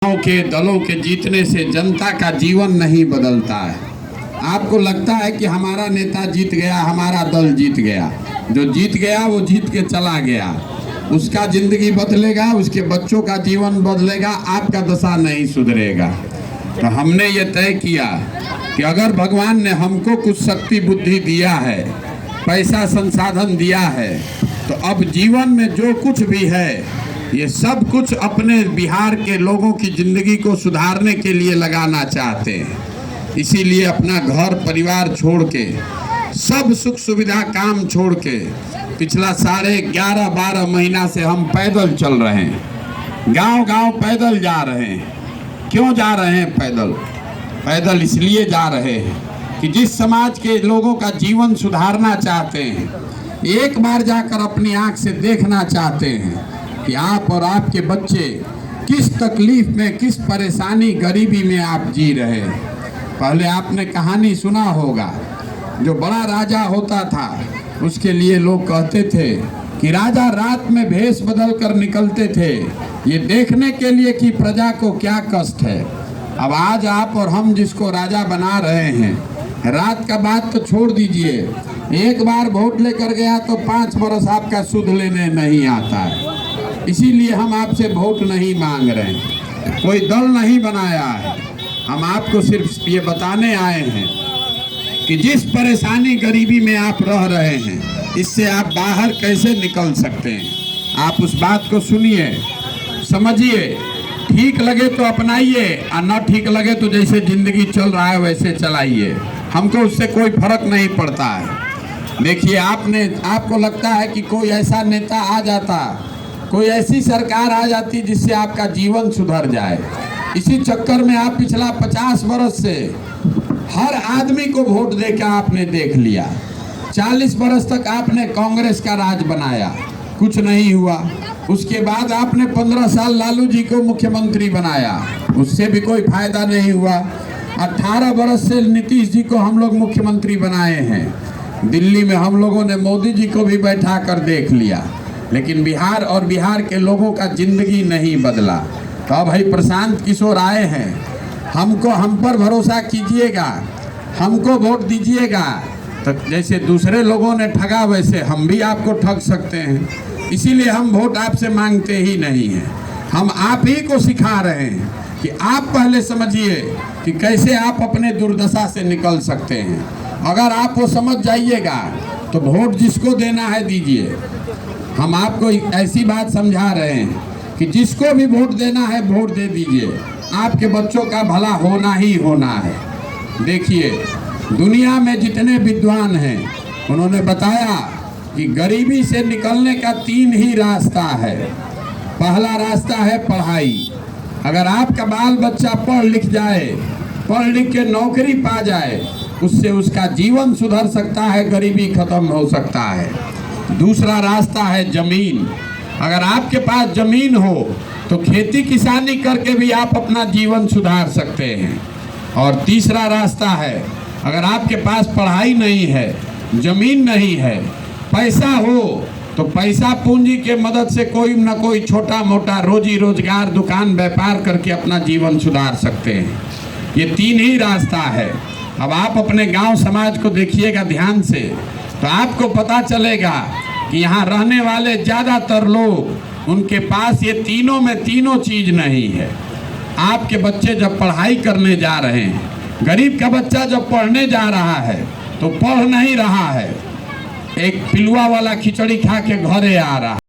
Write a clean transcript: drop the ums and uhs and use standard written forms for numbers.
के दलों के जीतने से जनता का जीवन नहीं बदलता है। आपको लगता है कि हमारा नेता जीत गया, हमारा दल जीत गया। जो जीत गया वो जीत के चला गया, उसका जिंदगी बदलेगा, उसके बच्चों का जीवन बदलेगा, आपका दशा नहीं सुधरेगा। तो हमने ये तय किया कि अगर भगवान ने हमको कुछ शक्ति बुद्धि दिया है, पैसा संसाधन दिया है, तो अब जीवन में जो कुछ भी है ये सब कुछ अपने बिहार के लोगों की ज़िंदगी को सुधारने के लिए लगाना चाहते हैं। इसीलिए अपना घर परिवार छोड़ के, सब सुख सुविधा काम छोड़ के पिछला 11.5-12 महीना से हम पैदल चल रहे हैं, गांव-गांव पैदल जा रहे हैं। क्यों जा रहे हैं पैदल? पैदल इसलिए जा रहे हैं कि जिस समाज के लोगों का जीवन सुधारना चाहते हैं, एक बार जाकर अपनी आँख से देखना चाहते हैं कि आप और आपके बच्चे किस तकलीफ में, किस परेशानी, गरीबी में आप जी रहे हैं। पहले आपने कहानी सुना होगा, जो बड़ा राजा होता था उसके लिए लोग कहते थे कि राजा रात में भेष बदल कर निकलते थे, ये देखने के लिए कि प्रजा को क्या कष्ट है। अब आज आप और हम जिसको राजा बना रहे हैं, रात का बात तो छोड़ दीजिए, एक बार वोट लेकर गया तो 5 बरस आपका सुध लेने नहीं आता है। इसीलिए हम आपसे वोट नहीं मांग रहे हैं, कोई दल नहीं बनाया है। हम आपको सिर्फ ये बताने आए हैं कि जिस परेशानी गरीबी में आप रह रहे हैं, इससे आप बाहर कैसे निकल सकते हैं। आप उस बात को सुनिए, समझिए, ठीक लगे तो अपनाइए और न ठीक लगे तो जैसे ज़िंदगी चल रहा है वैसे चलाइए। हमको उससे कोई फर्क नहीं पड़ता है। देखिए, आपको लगता है कि कोई ऐसा नेता आ जाता, कोई ऐसी सरकार आ जाती जिससे आपका जीवन सुधर जाए। इसी चक्कर में आप पिछला 50 बरस से हर आदमी को वोट देकर आपने देख लिया। 40 बरस तक आपने कांग्रेस का राज बनाया, कुछ नहीं हुआ। उसके बाद आपने 15 साल लालू जी को मुख्यमंत्री बनाया, उससे भी कोई फायदा नहीं हुआ। 18 बरस से नीतीश जी को हम लोग मुख्यमंत्री बनाए हैं। दिल्ली में हम लोगों ने मोदी जी को भी बैठा कर देख लिया, लेकिन बिहार और बिहार के लोगों का जिंदगी नहीं बदला। तो अब भाई प्रशांत किशोर आए हैं, हम पर भरोसा कीजिएगा, हमको वोट दीजिएगा। तो जैसे दूसरे लोगों ने ठगा वैसे हम भी आपको ठग सकते हैं। इसीलिए हम वोट आपसे मांगते ही नहीं हैं, हम आप ही को सिखा रहे हैं कि आप पहले समझिए कि कैसे आप अपने दुर्दशा से निकल सकते हैं। अगर आप वो समझ जाइएगा तो वोट जिसको देना है दीजिए। हम आपको ऐसी बात समझा रहे हैं कि जिसको भी वोट देना है वोट दे दीजिए, आपके बच्चों का भला होना ही होना है। देखिए, दुनिया में जितने विद्वान हैं उन्होंने बताया कि गरीबी से निकलने का 3 ही रास्ता है। पहला रास्ता है पढ़ाई। अगर आपका बाल बच्चा पढ़ लिख जाए, पढ़ लिख के नौकरी पा जाए, उससे उसका जीवन सुधर सकता है, गरीबी खत्म हो सकता है। दूसरा रास्ता है जमीन। अगर आपके पास जमीन हो तो खेती किसानी करके भी आप अपना जीवन सुधार सकते हैं। और तीसरा रास्ता है, अगर आपके पास पढ़ाई नहीं है, जमीन नहीं है, पैसा हो तो पैसा पूंजी के मदद से कोई ना कोई छोटा मोटा रोजी रोजगार, दुकान व्यापार करके अपना जीवन सुधार सकते हैं। ये 3 ही रास्ता है। अब आप अपने गांव समाज को देखिएगा ध्यान से, तो आपको पता चलेगा कि यहाँ रहने वाले ज़्यादातर लोग, उनके पास ये तीनों में तीनों चीज़ नहीं है। आपके बच्चे जब पढ़ाई करने जा रहे हैं, गरीब का बच्चा जब पढ़ने जा रहा है तो पढ़ नहीं रहा है, एक पिलुआ वाला खिचड़ी खा के घरे आ रहा है।